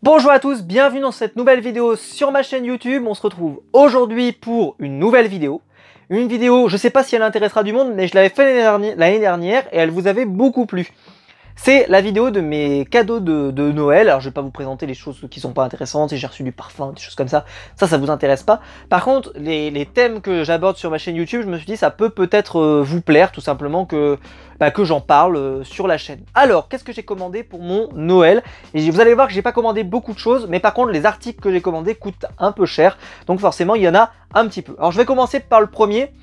Bonjour à tous, bienvenue dans cette nouvelle vidéo sur ma chaîne YouTube. On se retrouve aujourd'hui pour une nouvelle vidéo. Une vidéo, je sais pas si elle intéressera du monde, mais je l'avais fait l'année dernière et elle vous avait beaucoup plu. C'est la vidéo de mes cadeaux de Noël. Alors je vais pas vous présenter les choses qui sont pas intéressantes, si j'ai reçu du parfum, des choses comme ça. Ça vous intéresse pas. Par contre, les thèmes que j'aborde sur ma chaîne YouTube, je me suis dit ça peut-être vous plaire, tout simplement que j'en parle sur la chaîne. Alors, qu'est-ce que j'ai commandé pour mon Noël? Et vous allez voir que j'ai pas commandé beaucoup de choses, mais par contre les articles que j'ai commandés coûtent un peu cher. Donc forcément il y en a un petit peu. Alors je vais commencer par le premier.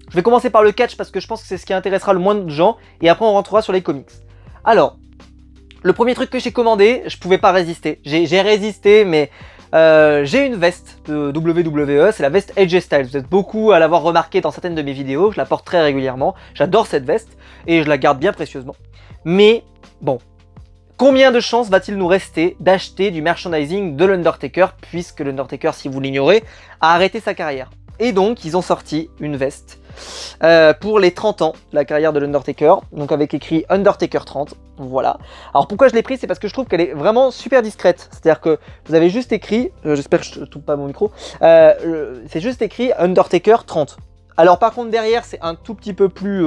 Je vais commencer par le catch parce que je pense que c'est ce qui intéressera le moins de gens. Et après on rentrera sur les comics. Alors, le premier truc que j'ai commandé, je pouvais pas résister. J'ai résisté, mais j'ai une veste de WWE, c'est la veste AJ Styles. Vous êtes beaucoup à l'avoir remarqué dans certaines de mes vidéos, je la porte très régulièrement. J'adore cette veste et je la garde bien précieusement. Mais bon, combien de chances va-t-il nous rester d'acheter du merchandising de l'Undertaker, puisque l'Undertaker, si vous l'ignorez, a arrêté sa carrière. Et donc, ils ont sorti une veste pour les 30 ans de la carrière de l'Undertaker, donc avec écrit Undertaker 30, voilà. Alors pourquoi je l'ai pris, c'est parce que je trouve qu'elle est vraiment super discrète, c'est-à-dire que vous avez juste écrit, j'espère que je ne touche pas mon micro, c'est juste écrit Undertaker 30. Alors par contre derrière c'est un tout petit peu plus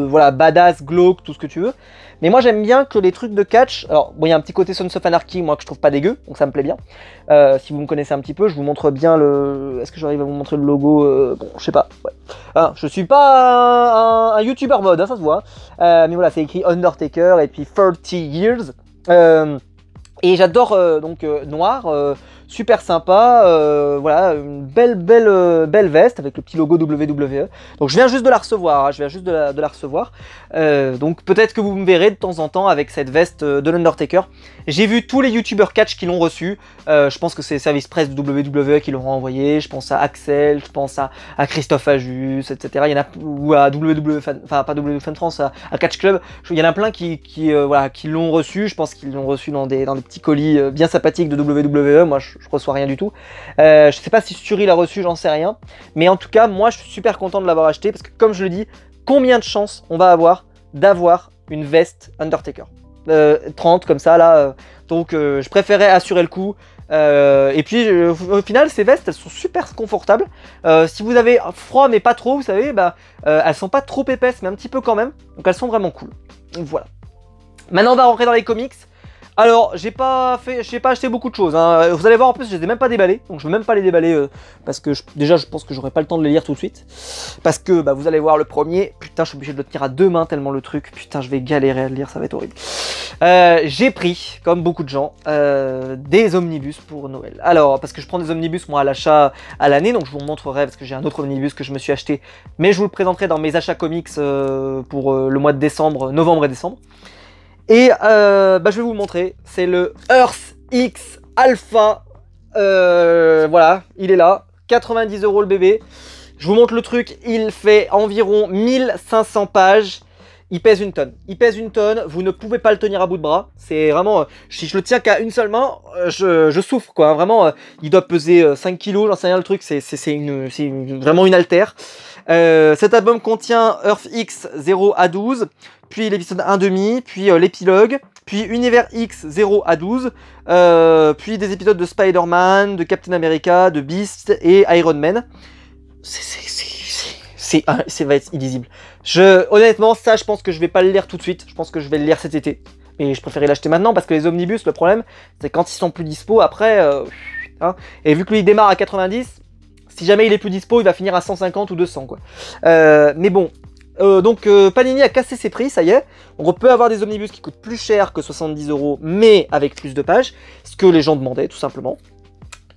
voilà, badass, glauque, tout ce que tu veux. Mais moi j'aime bien que les trucs de catch, alors bon il y a un petit côté Sons of Anarchy moi que je trouve pas dégueu, donc ça me plaît bien. Si vous me connaissez un petit peu, je vous montre bien le... Est-ce que j'arrive à vous montrer le logo bon je sais pas, ouais. Ah, je suis pas un YouTuber mode, hein, ça se voit. Mais voilà c'est écrit Undertaker et puis 30 years. Et j'adore donc noir, super sympa, voilà, une belle veste avec le petit logo WWE. Donc je viens juste de la recevoir, hein, je viens juste de la recevoir. Donc peut-être que vous me verrez de temps en temps avec cette veste de l'Undertaker. J'ai vu tous les youtubeurs catch qui l'ont reçu. Je pense que c'est Service Presse de WWE qui l'ont envoyé. Je pense à Axel, je pense à Christophe Ajus, etc. Il y en a, ou à WWE, enfin pas WWE Fan France, à Catch Club. Il y en a plein qui l'ont reçu. Je pense qu'ils l'ont reçu dans des petits colis bien sympathiques de WWE. Moi je reçois rien du tout. Je sais pas si Suri l'a reçu, j'en sais rien. Mais en tout cas, moi je suis super content de l'avoir acheté parce que comme je le dis, combien de chances on va avoir d'avoir une veste Undertaker 30 comme ça là. Donc je préférais assurer le coup. Et puis au final ces vestes elles sont super confortables. Si vous avez froid mais pas trop, vous savez, elles sont pas trop épaisses mais un petit peu quand même. Donc elles sont vraiment cool. Donc voilà. Maintenant on va rentrer dans les comics. Alors, j'ai pas acheté beaucoup de choses, hein. Vous allez voir en plus, je les ai même pas déballés, donc je vais même pas les déballer parce que déjà je pense que j'aurai pas le temps de les lire tout de suite. Parce que vous allez voir le premier, putain, je suis obligé de le tenir à deux mains tellement le truc, putain, je vais galérer à le lire, ça va être horrible. J'ai pris, comme beaucoup de gens, des omnibus pour Noël. Alors, parce que je prends des omnibus moi à l'achat à l'année, donc je vous montrerai parce que j'ai un autre omnibus que je me suis acheté, mais je vous le présenterai dans mes achats comics pour le mois de décembre, novembre et décembre. Et je vais vous le montrer, c'est le Earth X Alpha, voilà, il est là, 90 € le bébé. Je vous montre le truc, il fait environ 1500 pages, il pèse une tonne. Il pèse une tonne, vous ne pouvez pas le tenir à bout de bras, c'est vraiment, si je le tiens qu'à une seule main, je souffre quoi, hein, vraiment, il doit peser 5 kg, j'en sais rien le truc, c'est vraiment une haltère. Cet album contient Earth X 0 à 12, puis l'épisode 1,5, puis l'épilogue, puis Univers X 0 à 12, puis des épisodes de Spider-Man, de Captain America, de Beast et Iron Man. Ça va être illisible. Honnêtement, ça, je pense que je vais pas le lire tout de suite. Je pense que je vais le lire cet été. Mais je préférais l'acheter maintenant parce que les omnibus, le problème, c'est quand ils sont plus dispo, après... hein. Et vu que lui, il démarre à 90... Si jamais il est plus dispo, il va finir à 150 ou 200 quoi. Mais bon, donc Panini a cassé ses prix, ça y est. On peut avoir des omnibus qui coûtent plus cher que 70 €, mais avec plus de pages, ce que les gens demandaient tout simplement.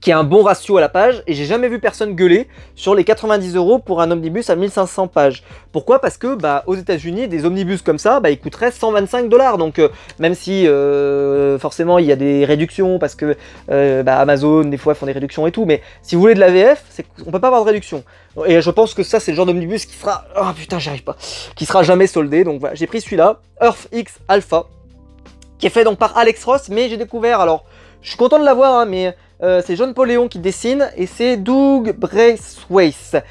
Qui a un bon ratio à la page, et j'ai jamais vu personne gueuler sur les 90 € pour un omnibus à 1500 pages. Pourquoi? Parce que aux États-Unis, des omnibus comme ça, ils coûteraient 125 $. Donc même si forcément il y a des réductions parce que Amazon des fois font des réductions et tout, mais si vous voulez de la VF, on peut pas avoir de réduction. Et je pense que ça c'est le genre d'omnibus qui sera, oh putain j'y arrive pas, qui sera jamais soldé. Donc voilà, j'ai pris celui-là, Earth X Alpha, qui est fait donc par Alex Ross, mais j'ai découvert, alors je suis content de l'avoir, hein, mais c'est John Paul Leon qui dessine et c'est Doug Braithwaite.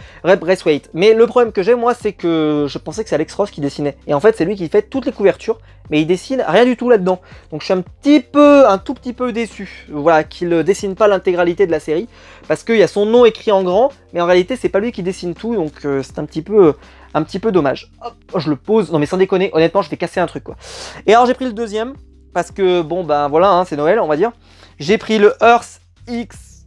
Mais le problème que j'ai moi, c'est que je pensais que c'est Alex Ross qui dessinait. Et en fait, c'est lui qui fait toutes les couvertures, mais il dessine rien du tout là-dedans. Donc je suis un tout petit peu déçu, voilà, qu'il ne dessine pas l'intégralité de la série, parce qu'il y a son nom écrit en grand, mais en réalité, c'est pas lui qui dessine tout, donc c'est un petit peu dommage. Hop, je le pose, non mais sans déconner, honnêtement, je vais casser un truc, quoi. Et alors j'ai pris le deuxième, parce que bon, ben voilà, hein, c'est Noël, on va dire. J'ai pris le Earth X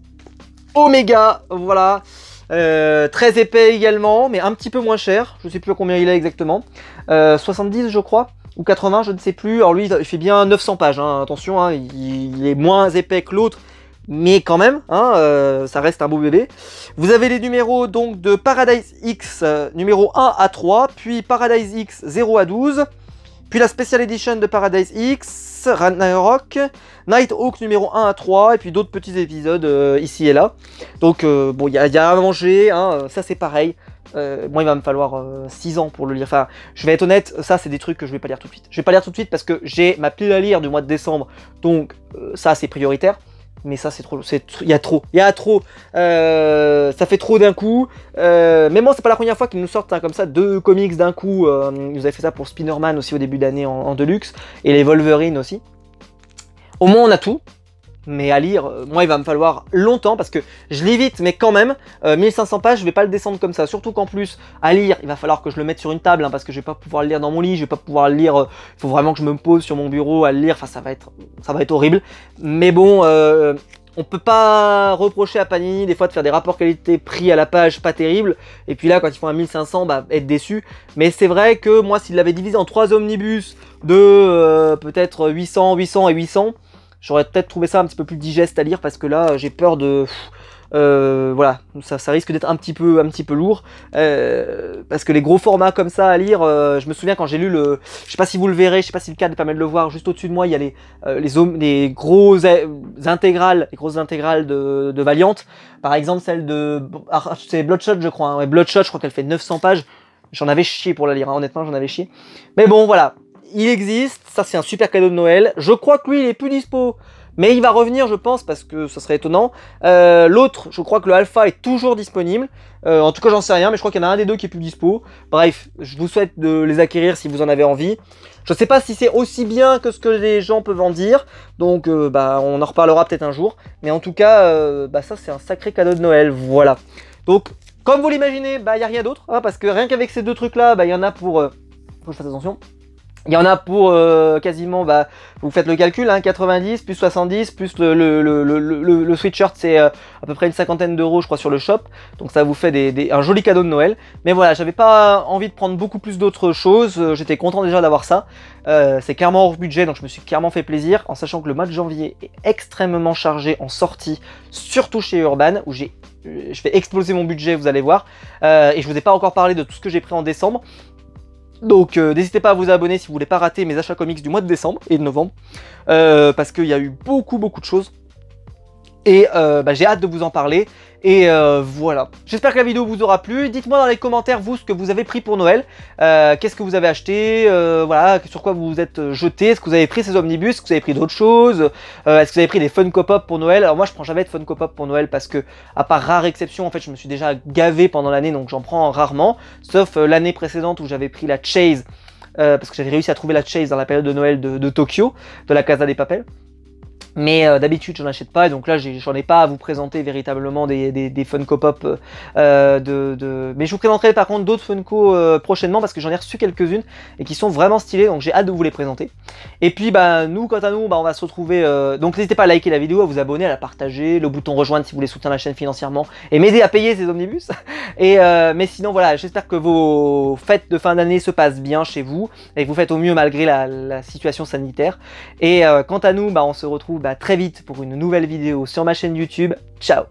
Omega, voilà, très épais également, mais un petit peu moins cher, je sais plus à combien il est exactement, 70 je crois, ou 80, je ne sais plus. Alors lui, il fait bien 900 pages, hein, attention, hein, il est moins épais que l'autre, mais quand même, hein, ça reste un beau bébé. Vous avez les numéros donc de Paradise X numéro 1 à 3, puis Paradise X 0 à 12, puis la Special Edition de Paradise X, Ragnarok, Nighthawk numéro 1 à 3, et puis d'autres petits épisodes ici et là. Donc bon, il y a à manger, hein, ça c'est pareil. Moi il va me falloir 6 ans pour le lire. Enfin, je vais être honnête, ça c'est des trucs que je vais pas lire tout de suite. Je vais pas lire tout de suite parce que j'ai ma pile à lire du mois de décembre, donc ça c'est prioritaire. Mais ça c'est trop, il y a trop, ça fait trop d'un coup. Mais moi c'est pas la première fois qu'ils nous sortent hein, comme ça 2 comics d'un coup. Ils nous avaient fait ça pour Spider-Man aussi au début d'année en Deluxe, et les Wolverine aussi. Au moins on a tout. Mais à lire, moi il va me falloir longtemps parce que je lis vite, mais quand même, 1500 pages, je vais pas le descendre comme ça. Surtout qu'en plus, à lire, il va falloir que je le mette sur une table hein, parce que je vais pas pouvoir le lire dans mon lit, je vais pas pouvoir le lire. Il faut vraiment que je me pose sur mon bureau à le lire. Enfin, ça va être horrible. Mais bon, on peut pas reprocher à Panini des fois de faire des rapports qualité-prix à la page pas terrible. Et puis là, quand ils font un 1500, bah être déçu. Mais c'est vrai que moi, s'ils l'avaient divisé en 3 omnibus de peut-être 800, 800 et 800. J'aurais peut-être trouvé ça un petit peu plus digeste à lire parce que là j'ai peur de... voilà, ça risque d'être un petit peu lourd parce que les gros formats comme ça à lire, je me souviens quand j'ai lu le... Je sais pas si vous le verrez, je sais pas si le cadre permet de le voir, juste au-dessus de moi il y a les grosses intégrales de Valiant. Par exemple celle de... c'est Bloodshot je crois, hein. Ouais, Bloodshot je crois qu'elle fait 900 pages. J'en avais chié pour la lire, hein. Honnêtement j'en avais chié. Mais bon voilà. Il existe, ça c'est un super cadeau de Noël. Je crois que lui il est plus dispo, mais il va revenir je pense parce que ça serait étonnant. L'autre, je crois que le alpha est toujours disponible. En tout cas j'en sais rien, mais je crois qu'il y en a un des deux qui est plus dispo. Bref, je vous souhaite de les acquérir si vous en avez envie. Je sais pas si c'est aussi bien que ce que les gens peuvent en dire, donc bah, on en reparlera peut-être un jour. Mais en tout cas, bah, ça c'est un sacré cadeau de Noël, voilà. Donc comme vous l'imaginez, bah, il n'y a rien d'autre, hein, parce que rien qu'avec ces deux trucs là, bah, il y en a pour... faut que je fasse attention. Il y en a pour quasiment, bah, vous faites le calcul, hein, 90 plus 70 plus le sweatshirt, c'est à peu près une cinquantaine d'euros je crois sur le shop. Donc ça vous fait un joli cadeau de Noël. Mais voilà, j'avais pas envie de prendre beaucoup plus d'autres choses, j'étais content déjà d'avoir ça. C'est clairement hors budget, donc je me suis clairement fait plaisir, en sachant que le mois de janvier est extrêmement chargé en sortie, surtout chez Urban, où je vais exploser mon budget, vous allez voir. Et je vous ai pas encore parlé de tout ce que j'ai pris en décembre. Donc n'hésitez pas à vous abonner si vous voulez pas rater mes achats comics du mois de décembre et de novembre, parce qu'il y a eu beaucoup de choses. Et bah, j'ai hâte de vous en parler. Et voilà. J'espère que la vidéo vous aura plu. Dites-moi dans les commentaires, vous, ce que vous avez pris pour Noël. Qu'est-ce que vous avez acheté, voilà, sur quoi vous vous êtes jeté. Est-ce que vous avez pris ces omnibus? Est-ce que vous avez pris d'autres choses? Est-ce que vous avez pris des Funko Pop pour Noël? Alors moi, je prends jamais de Funko Pop pour Noël parce que, à part rare exception, en fait, je me suis déjà gavé pendant l'année, donc j'en prends rarement. Sauf l'année précédente où j'avais pris la Chase, parce que j'avais réussi à trouver la Chase dans la période de Noël de Tokyo, de la Casa des Papel. Mais d'habitude j'en achète pas, et donc là j'en ai pas à vous présenter véritablement des Funko Pop mais je vous présenterai par contre d'autres Funko prochainement, parce que j'en ai reçu quelques-unes et qui sont vraiment stylées, donc j'ai hâte de vous les présenter. Et puis bah nous, quant à nous, bah, on va se retrouver, donc n'hésitez pas à liker la vidéo, à vous abonner, à la partager, le bouton rejoindre si vous voulez soutenir la chaîne financièrement et m'aider à payer ces omnibus. Et mais sinon voilà, j'espère que vos fêtes de fin d'année se passent bien chez vous et que vous faites au mieux malgré la situation sanitaire. Et quant à nous, bah, on se retrouve très vite pour une nouvelle vidéo sur ma chaîne YouTube. Ciao!